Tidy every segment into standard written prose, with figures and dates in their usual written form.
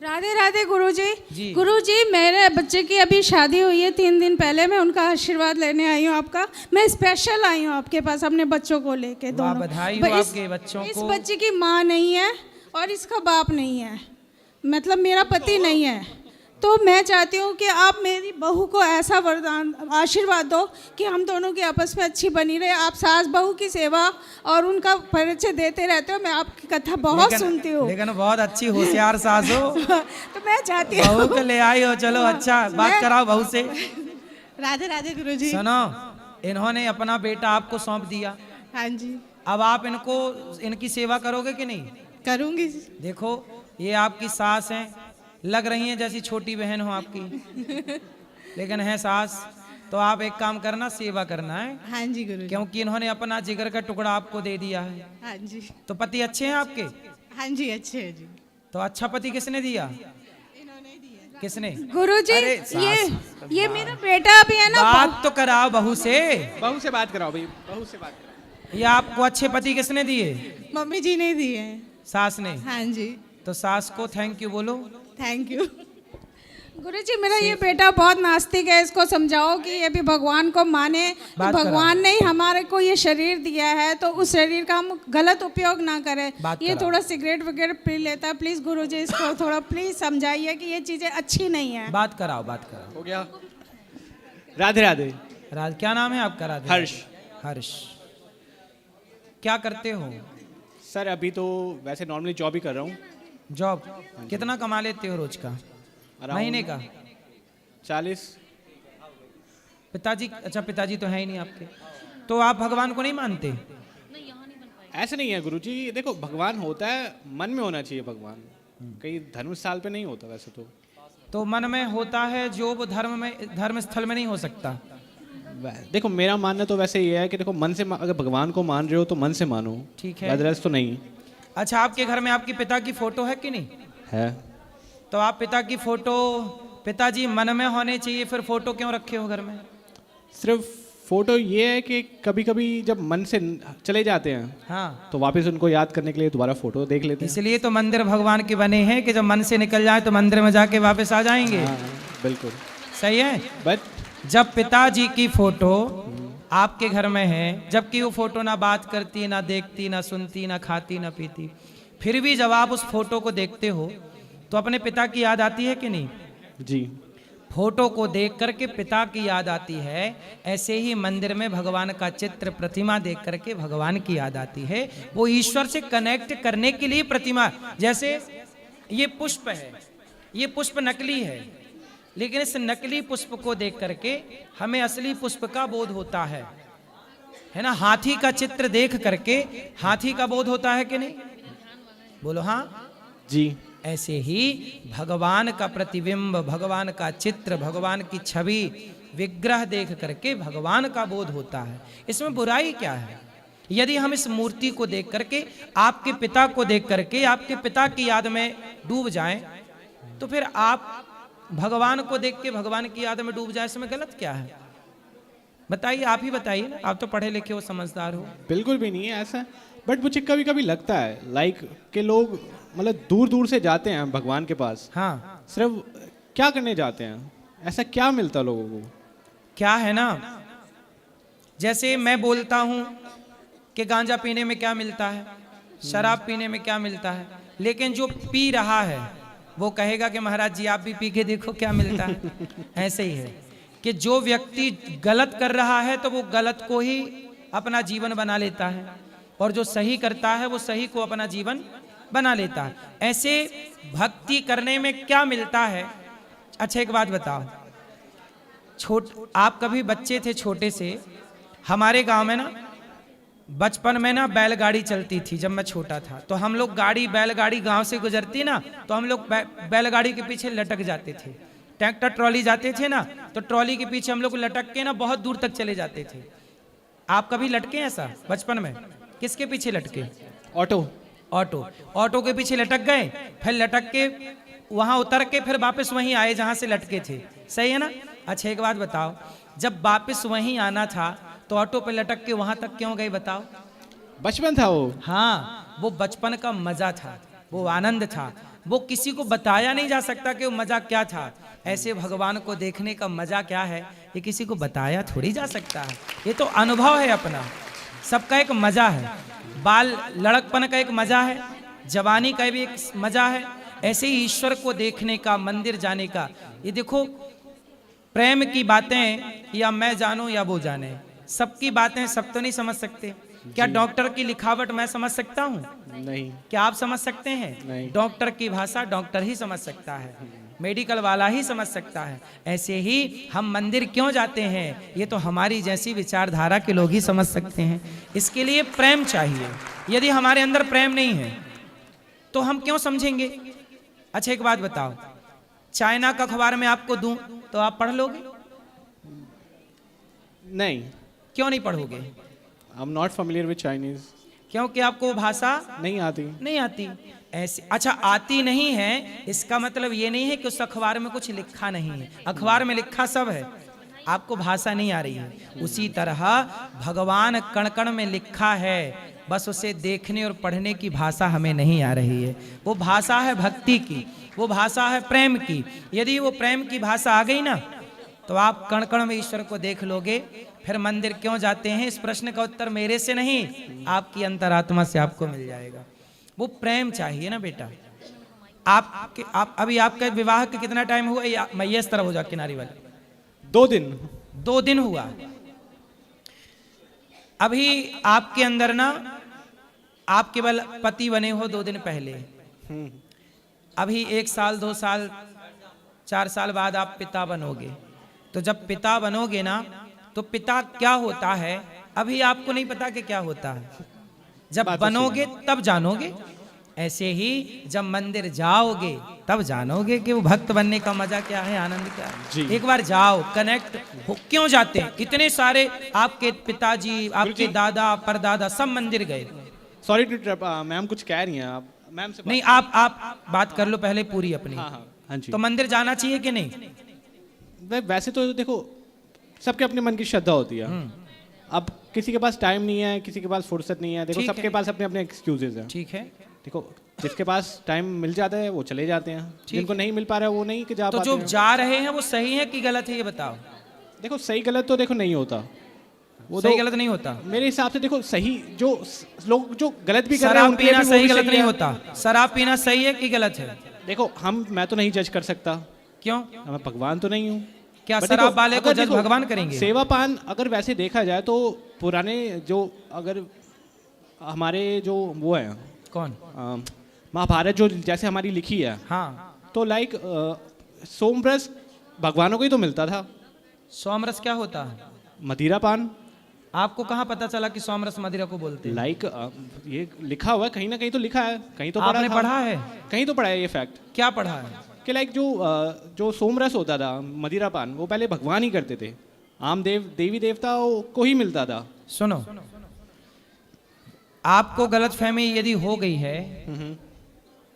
राधे राधे गुरुजी। जी। गुरुजी, मेरे बच्चे की अभी शादी हुई है 3 दिन पहले। मैं उनका आशीर्वाद लेने आई हूँ आपका। मैं स्पेशल आई हूँ आपके पास अपने बच्चों को लेके। वाह, दोनों बधाई हो इस- आपके बच्चों इस को। बच्चे की माँ नहीं है और इसका बाप नहीं है, मतलब मेरा पति नहीं है। तो मैं चाहती हूँ कि आप मेरी बहू को ऐसा वरदान आशीर्वाद दो कि हम दोनों की आपस में अच्छी बनी रहे। आप सास बहू की सेवा और उनका परिचय देते रहते हो। मैं आपकी कथा बहुत सुनती हूँ। लेकिन बहुत अच्छी होशियार सास हो। तो मैं चाहती बहू हूँ। को ले आई हो, चलो अच्छा बात कराओ बहू से। राधे राधे गुरुजी। सुनो, इन्होंने अपना बेटा आपको सौंप दिया। हाँ जी, अब आप इनको इनकी सेवा करोगे कि नहीं? करूँगी। देखो, ये आपकी सास हैं, लग रही हैं जैसी छोटी बहन हो आपकी, लेकिन है सास। तो आप एक काम करना, सेवा करना है, हाँ जी गुरुजी। क्योंकि इन्होंने अपना जिगर का टुकड़ा आपको दे दिया है। हाँ जी, तो पति अच्छे हैं आपके? हाँ जी, अच्छे है जी। तो अच्छा पति किसने दिया? किसने? गुरुजी, अरे ये मेरा बेटा भी है ना। बात तो कराओ बहू से। बहू से बात कराओ भाई, बहू से बात कराओ। ये आपको अच्छे पति किसने दिए? मम्मी जी ने दिए हैं। सास ने। हाँ जी, तो सास को थैंक यू बोलो। Thank you. गुरुजी, मेरा ये बेटा बहुत नास्तिक है। इसको समझाओ कि ये भी भगवान को माने। बात भगवान ने ही हमारे को ये शरीर दिया है, तो उस शरीर का हम गलत उपयोग ना करें। बात ये कराओ। थोड़ा सिगरेट वगैरह पी लेता है। प्लीज गुरुजी, इसको थोड़ा प्लीज समझाइए कि ये चीजें अच्छी नहीं है। बात कराओ, बात कराओ। हो गया। राधे राधे। राज, क्या नाम है आपका? राधे। हर्ष। हर्ष, क्या करते हो? सर अभी तो वैसे नॉर्मली जॉब ही कर रहा हूँ। जॉब कितना कमा लेते हो रोज का? महीने का? 40। पिताजी? अच्छा, पिताजी तो है ही नहीं आपके। तो आप भगवान को नहीं मानते? ऐसे नहीं है गुरुजी, देखो भगवान होता है, मन में होना चाहिए भगवान। कहीं धर्म स्थल पे नहीं होता वैसे तो मन में होता है, जो वो धर्म स्थल में नहीं हो सकता। देखो मेरा मानना तो वैसे ये है कि देखो मन से अगर भगवान को मान रहे हो तो मन से मानो, ठीक है। अदरवाइज तो नहीं अच्छा, आपके घर में आपके पिता की फोटो है कि नहीं है। तो आप पिता की फोटो, पिताजी मन में होने चाहिए, फिर फोटो क्यों रखे हो घर में? सिर्फ फोटो ये है कि कभी कभी जब मन से चले जाते हैं हाँ, तो वापस उनको याद करने के लिए दोबारा फोटो देख लेते हैं। इसलिए तो मंदिर भगवान के बने हैं कि जब मन से निकल जाए तो मंदिर में जाके वापस आ जाएंगे। हाँ, बिल्कुल सही है। बट जब पिताजी की फोटो आपके घर में है, जबकि वो फोटो ना बात करती, ना देखती, ना सुनती, ना खाती, ना पीती, फिर भी जब आप उस फोटो को देखते हो तो अपने पिता की याद आती है कि नहीं? जी फोटो को देख करके पिता की याद आती है। ऐसे ही मंदिर में भगवान का चित्र, प्रतिमा देख करके भगवान की याद आती है। वो ईश्वर से कनेक्ट करने के लिए प्रतिमा, जैसे ये पुष्प है, ये पुष्प नकली है, लेकिन इस नकली पुष्प को देख करके हमें असली पुष्प का बोध होता है ना। हाथी का चित्र देख करके हाथी का बोध होता है कि नहीं? बोलो हाँ। जी ऐसे ही भगवान का प्रतिबिंब, भगवान का चित्र, भगवान की छवि, विग्रह देख करके भगवान का बोध होता है। इसमें बुराई क्या है? यदि हम इस मूर्ति को देख करके, आपके पिता को देख करके आपके पिता की याद में डूब जाएं, तो फिर आप भगवान को देख के भगवान की याद में डूब जाए, इसमें गलत क्या है? बताइए, आप ही बताइए ना, आप तो पढ़े लिखे हो, समझदार हो। बिल्कुल भी नहीं है ऐसा। बट मुझे कभी कभी लगता है लाइक के लोग मतलब दूर दूर से जाते हैं भगवान के पास, हाँ, सिर्फ क्या करने जाते हैं? ऐसा क्या मिलता लोगों को? क्या है ना, जैसे मैं बोलता हूं कि गांजा पीने में क्या मिलता है, शराब पीने में क्या मिलता है, लेकिन जो पी रहा है वो कहेगा कि महाराज जी आप भी पी के देखो क्या मिलता है। ऐसे ही है कि जो व्यक्ति गलत कर रहा है तो वो गलत को ही अपना जीवन बना लेता है, और जो सही करता है वो सही को अपना जीवन बना लेता है। ऐसे भक्ति करने में क्या मिलता है? अच्छा एक बात बताओ, आप कभी बच्चे थे छोटे से, हमारे गांव में ना बचपन में ना बैलगाड़ी चलती थी। जब मैं छोटा था तो हम लोग बैलगाड़ी गांव से गुजरती ना, तो हम लोग बैलगाड़ी के पीछे लटक जाते थे। ट्रैक्टर ट्रॉली जाते थे ना, तो ट्रॉली के पीछे हम लोग लटक के ना बहुत दूर तक चले जाते थे। आप कभी लटके ऐसा बचपन में? किसके पीछे लटके? ऑटो के पीछे लटक गए, फिर लटक के वहां उतर के फिर वापस वहीं आए जहां से लटके थे। सही है ना? अच्छा एक बात बताओ, जब वापस वहीं आना था तो ऑटो पे लटक के वहां तक क्यों गए बताओ? बचपन था वो। हाँ, वो बचपन का मजा था, वो आनंद था। वो किसी को बताया नहीं जा सकता कि वो मजा क्या था। ऐसे भगवान को देखने का मजा क्या है, ये किसी को बताया थोड़ी जा सकता है। ये तो अनुभव है अपना, सबका एक मजा है। बाल लड़कपन का एक मजा है, जवानी का भी एक मजा है। ऐसे ही ईश्वर को देखने का, मंदिर जाने का। ये देखो, प्रेम की बातें या मैं जानूं या वो जाने, सबकी बातें सब तो नहीं समझ सकते। क्या डॉक्टर की लिखावट मैं समझ सकता हूँ? नहीं। क्या आप समझ सकते हैं? नहीं। डॉक्टर की भाषा डॉक्टर ही समझ सकता है, मेडिकल वाला ही समझ सकता है। ऐसे ही हम मंदिर क्यों जाते हैं, ये तो हमारी जैसी विचारधारा के लोग ही समझ सकते हैं। इसके लिए प्रेम चाहिए। यदि हमारे अंदर प्रेम नहीं है तो हम क्यों समझेंगे? अच्छा एक बात बताओ, चाइना का अखबार में आपको दूं तो आप पढ़ लोगे? नहीं। क्यों नहीं पढ़ोगे? I am not familiar with Chinese. क्योंकि आपको वो भाषा नहीं आती। नहीं आती। ऐसे अच्छा, आती नहीं है इसका मतलब ये नहीं है कि उस अखबार में कुछ लिखा नहीं है। अखबार में लिखा सब है, आपको भाषा नहीं आ रही है। उसी तरह भगवान कण कण में लिखा है, बस उसे देखने और पढ़ने की भाषा हमें नहीं आ रही है। वो भाषा है भक्ति की, वो भाषा है प्रेम की। यदि वो प्रेम की भाषा आ गई ना तो आप कण कण में ईश्वर को देख लोगे। फिर मंदिर क्यों जाते हैं, इस प्रश्न का उत्तर मेरे से नहीं, आपकी अंतरात्मा से आपको मिल जाएगा। वो प्रेम चाहिए ना बेटा। आप अभी आपका विवाह का कितना टाइम हुआ? या मैं इस तरह हो जा किनारी वाले, 2 दिन। 2 दिन हुआ। अभी आपके अंदर ना, आप केवल पति बने हो 2 दिन पहले। अभी 1 साल 2 साल 4 साल बाद आप पिता बनोगे। तो जब पिता बनोगे ना तो पिता क्या होता है अभी आपको नहीं पता कि क्या होता है। जब बनोगे तब जानोगे। ऐसे ही जब मंदिर जाओगे तब जानोगे कि वो भक्त बनने का मजा क्या है, आनंद क्या है। एक बार जाओ, कनेक्ट हो। क्यों जाते हैं? इतने सारे आपके पिताजी, आपके दादा परदादा सब मंदिर गए। सॉरी टू इंटरप्ट, मैम कुछ कह रही हैं आप। मैम से नहीं, आप बात कर लो पहले पूरी अपनी। हाँ जी। तो मंदिर जाना चाहिए कि नहीं? वैसे तो देखो, सबके अपने मन की श्रद्धा होती है। अब किसी के पास टाइम नहीं है, किसी के पास फुर्सत नहीं है। देखो सबके पास अपने अपने एक्सक्यूजेज हैं। ठीक है। देखो जिसके पास टाइम मिल जाता है वो चले जाते हैं, जिनको नहीं मिल पा रहा है वो नहीं कि जा तो पाते जो हैं। जा रहे हैं वो सही है कि गलत है, ये बताओ। देखो सही गलत तो देखो नहीं होता, वो सही तो गलत नहीं होता। मेरे हिसाब से देखो सही जो लोग जो गलत भी कर रहे हैं शराब उनके लिए पीना भी वो सही भी गलत नहीं है। होता। शराब पीना सही है कि गलत है? देखो मैं तो नहीं जज कर सकता। क्यों? मैं भगवान तो नहीं हूँ। क्या But शराब देखो, वाले को अगर जज देखो, भगवान करेंगे? सेवापान अगर वैसे देखा जाए तो पुराने जो अगर हमारे जो वो है कौन? महाभारत जो जैसे हमारी लिखी है, हाँ। तो लाइक सोमरस भगवानों को ही तो मिलता था। सोमरस क्या होता है? मदिरा पान। आपको कहाँ पता चला कि सोमरस मदिरा को बोलते हैं? लाइक ये लिखा हुआ है, कहीं ना कहीं तो लिखा है, कहीं तो आपने पढ़ा है? कहीं तो पढ़ा है ये फैक्ट। क्या पढ़ा है? कि लाइक जो सोमरस होता था, मदिरा पान, वो पहले भगवान ही करते थे। आम देवी देवता को ही मिलता था। सुनो, आपको गलत फहमी यदि हो गई है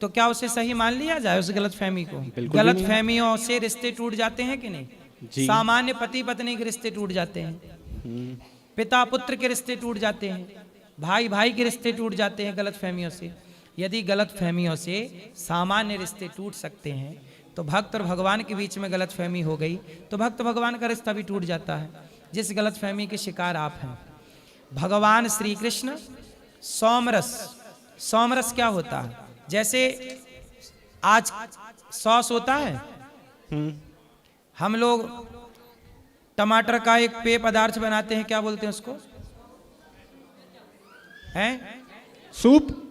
तो क्या उसे सही मान लिया जाए उस गलत फहमी को? गलत फहमियों से रिश्ते टूट जाते हैं कि नहीं? सामान्य पति पत्नी के रिश्ते टूट जाते हैं, पिता पुत्र के रिश्ते टूट जाते हैं, भाई भाई के रिश्ते टूट जाते हैं गलत फहमियों से। यदि गलत फहमियों से सामान्य रिश्ते टूट सकते हैं तो भक्त और भगवान के बीच में गलत फहमी हो गई तो भक्त भगवान का रिश्ता भी टूट जाता है, जिस गलत फहमी के शिकार आप हैं। भगवान श्री कृष्ण सोमरस क्या होता है? जैसे आज सॉस होता है, हम लोग टमाटर का एक पेय पदार्थ बनाते हैं, क्या बोलते हैं उसको? हैं? सूप।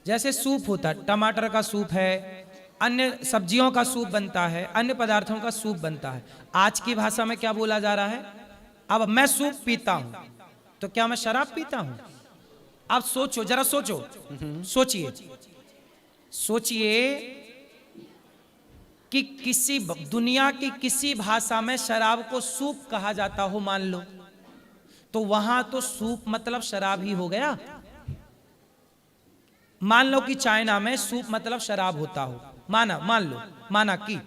जैसे सूप होता है, टमाटर का सूप है, अन्य सब्जियों का सूप बनता है, अन्य पदार्थों का सूप बनता है। आज की भाषा में क्या बोला जा रहा है? अब मैं सूप पीता हूं तो क्या मैं शराब पीता हूं? आप सोचो, जरा सोचिए कि किसी दुनिया की किसी भाषा में शराब को सूप कहा जाता हो, मान लो, तो वहां तो सूप मतलब शराब ही हो गया। मान लो कि चाइना में सूप मतलब शराब होता हो, माना कि,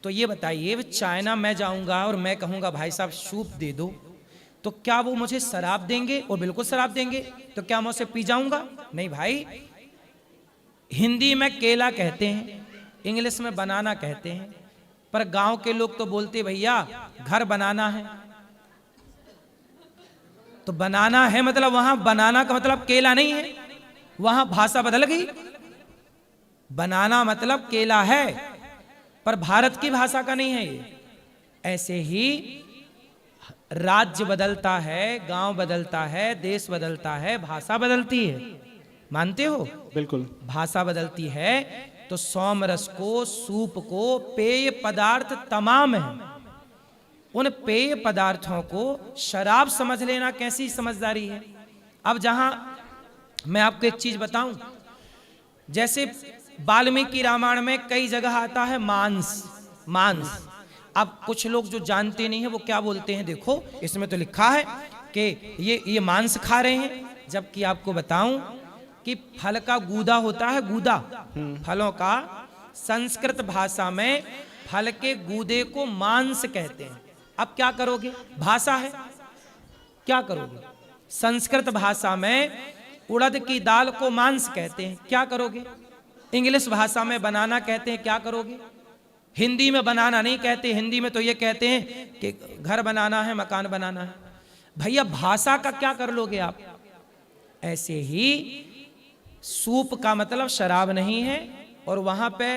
तो ये बताइए, चाइना मैं जाऊंगा और मैं कहूंगा भाई साहब सूप दे दो, तो क्या वो मुझे शराब देंगे? और बिल्कुल शराब देंगे। तो क्या मैं उसे पी जाऊंगा? नहीं भाई, हिंदी में केला कहते हैं, इंग्लिश में बनाना कहते हैं, पर गांव के लोग तो बोलते भैया घर बनाना है। तो बनाना है मतलब वहां बनाना का मतलब केला नहीं है, वहां भाषा बदल गई। बनाना मतलब केला है, पर भारत की भाषा का नहीं है ये। ऐसे ही राज्य बदलता है, गांव बदलता है, देश बदलता है, भाषा बदलती है। मानते हो? बिल्कुल। भाषा बदलती है तो सोम रस को, सूप को, पेय पदार्थ तमाम है, उन पेय पदार्थों को शराब समझ लेना कैसी समझदारी है। अब जहां मैं आपको एक चीज बताऊं, जैसे वाल्मीकि रामायण में कई जगह आता है मांस, मांस। अब कुछ लोग जो जानते नहीं है वो क्या बोलते हैं, देखो इसमें तो लिखा है कि ये मांस खा रहे हैं, जबकि आपको बताऊं कि फल का गूदा होता है, गूदा फलों का, संस्कृत भाषा में फल के गूदे को मांस कहते हैं। अब क्या करोगे, भाषा है, क्या करोगे? संस्कृत भाषा में उड़द की दाल को मांस कहते हैं, क्या करोगे? इंग्लिश भाषा में बनाना कहते हैं, क्या करोगे? हिंदी में बनाना नहीं कहते, हिंदी में तो ये कहते हैं कि घर बनाना है, मकान बनाना है। भैया भाषा का क्या कर लोगे आप? ऐसे ही सूप का मतलब शराब नहीं है, और वहां पे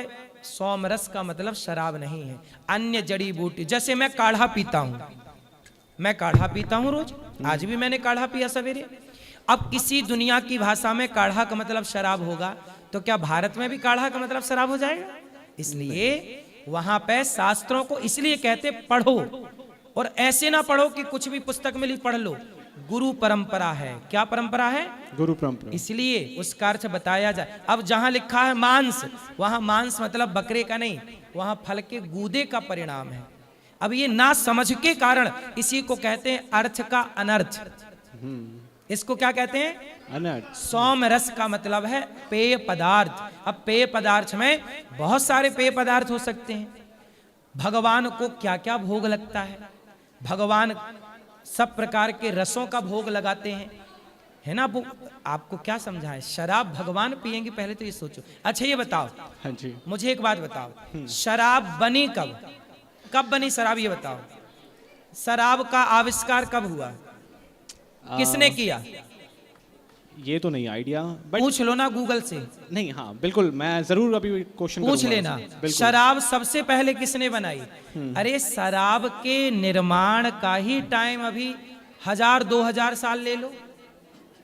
सोमरस का मतलब शराब नहीं है। अन्य जड़ी बूटी, जैसे मैं काढ़ा पीता हूं, मैं काढ़ा पीता हूं रोज, आज भी मैंने काढ़ा पिया सवेरे। अब किसी दुनिया की भाषा में काढ़ा का मतलब शराब होगा, तो क्या भारत में भी काढ़ा का मतलब शराब हो जाएगा? इसलिए वहां पे शास्त्रों को इसलिए कहते पढ़ो, और ऐसे ना पढ़ो कि कुछ भी पुस्तक मिली पढ़ लो। गुरु परंपरा है, क्या परंपरा है? गुरु परंपरा। इसलिए उसका अर्थ बताया जाए। अब जहां लिखा है मांस, वहां मांस मतलब बकरे का नहीं, वहां फल के गूदे का परिणाम है। अब ये ना समझ के कारण इसी को कहते हैं अर्थ का अनर्थ। इसको क्या कहते हैं? अनर्थ। सोम रस का मतलब है पेय पदार्थ। अब पेय पदार्थ में बहुत सारे पेय पदार्थ हो सकते हैं। भगवान को क्या क्या भोग लगता है, भगवान सब प्रकार के रसों का भोग लगाते हैं, है ना। वो आपको क्या समझाएं, शराब भगवान पिएंगे, पहले तो ये सोचो। अच्छा ये बताओ, हाँ जी, मुझे एक बात बताओ, शराब बनी कब, कब बनी शराब, ये बताओ। शराब का आविष्कार कब हुआ, किसने किया? ये तो नहीं आइडिया, बट पूछ लो ना गूगल से। नहीं, हाँ बिल्कुल, मैं जरूर अभी क्वेश्चन पूछ लेना। शराब सबसे पहले किसने बनाई? अरे शराब के निर्माण का ही टाइम अभी 1000-2000 साल ले लो।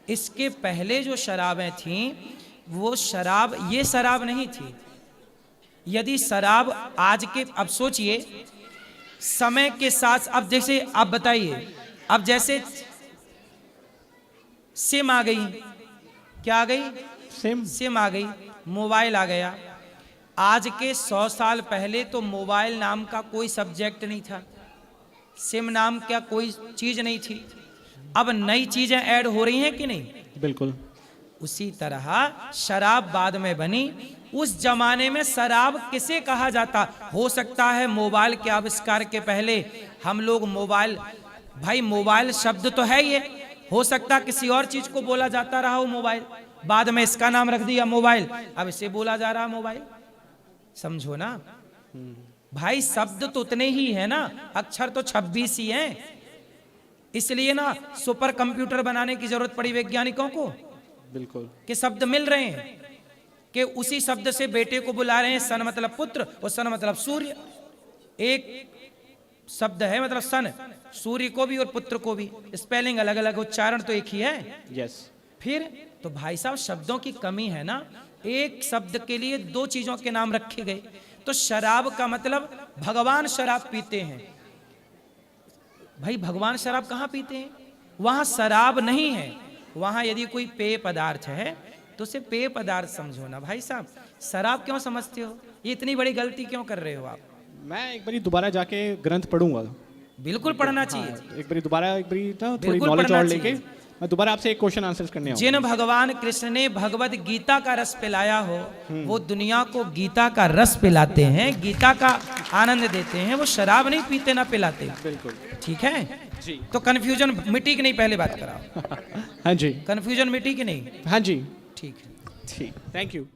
इसके पहले जो शराबें थीं वो शराब, ये शराब नहीं थी। यदि शराब आज के, अब सोचिए समय के साथ, अब जैसे आप बताइए, अब जैसे सिम आ गई, क्या आ गई? सिम आ गई, मोबाइल आ गया। आज के 100 साल पहले तो मोबाइल नाम का कोई सब्जेक्ट नहीं था, सिम नाम का कोई चीज नहीं थी। अब नई चीजें ऐड हो रही हैं कि नहीं? बिल्कुल। उसी तरह शराब बाद में बनी। उस जमाने में शराब किसे कहा जाता? हो सकता है मोबाइल के आविष्कार के पहले हम लोग मोबाइल, भाई मोबाइल शब्द तो है ये, हो सकता किसी और चीज को बोला जाता रहा हो मोबाइल, बाद में इसका नाम रख दिया मोबाइल, अब इसे बोला जा रहा मोबाइल। समझो ना भाई, शब्द तो उतने ही है ना, अक्षर तो 26 ही हैं। इसलिए ना सुपर कंप्यूटर बनाने की जरूरत पड़ी वैज्ञानिकों को, बिल्कुल, कि शब्द मिल रहे हैं, कि उसी शब्द से बेटे को बुला रहे हैं, सन मतलब पुत्र और सन मतलब सूर्य। एक शब्द है मतलब सन, सूर्य को भी और पुत्र को भी, स्पेलिंग अलग अलग, उच्चारण तो एक ही है। यस। फिर तो भाई साहब शब्दों की कमी है ना, एक शब्द के लिए 2 चीजों के नाम रखे गए। तो शराब का मतलब भगवान शराब पीते हैं। भाई भगवान शराब कहाँ पीते हैं? वहां शराब नहीं है, वहां यदि कोई पेय पदार्थ है तो उसे पेय पदार्थ समझो ना भाई साहब। शराब क्यों समझते हो? ये इतनी बड़ी गलती क्यों कर रहे हो आप? मैं एक बारी दोबारा जाके ग्रंथ पढ़ूंगा। बिल्कुल पढ़ना चाहिए। हाँ, एक बारी दोबारा, एक बारी ना थोड़ी बिल्कुल नॉलेज पढ़ना और लेके चाहिए। मैं दोबारा आपसे एक क्वेश्चन आंसर करने आऊंगा। जिन भगवान कृष्ण ने भगवत गीता का रस पिलाया हो, वो दुनिया को गीता का रस पिलाते हैं, गीता का आनंद देते हैं, वो शराब नहीं पीते ना पिलाते। बिल्कुल ठीक है जी। तो कंफ्यूजन मिटी कि नहीं, पहले बात कराओ। हाँ जी, कंफ्यूजन मिटी कि नहीं? हाँ जी, ठीक है। ठीक, थैंक यू।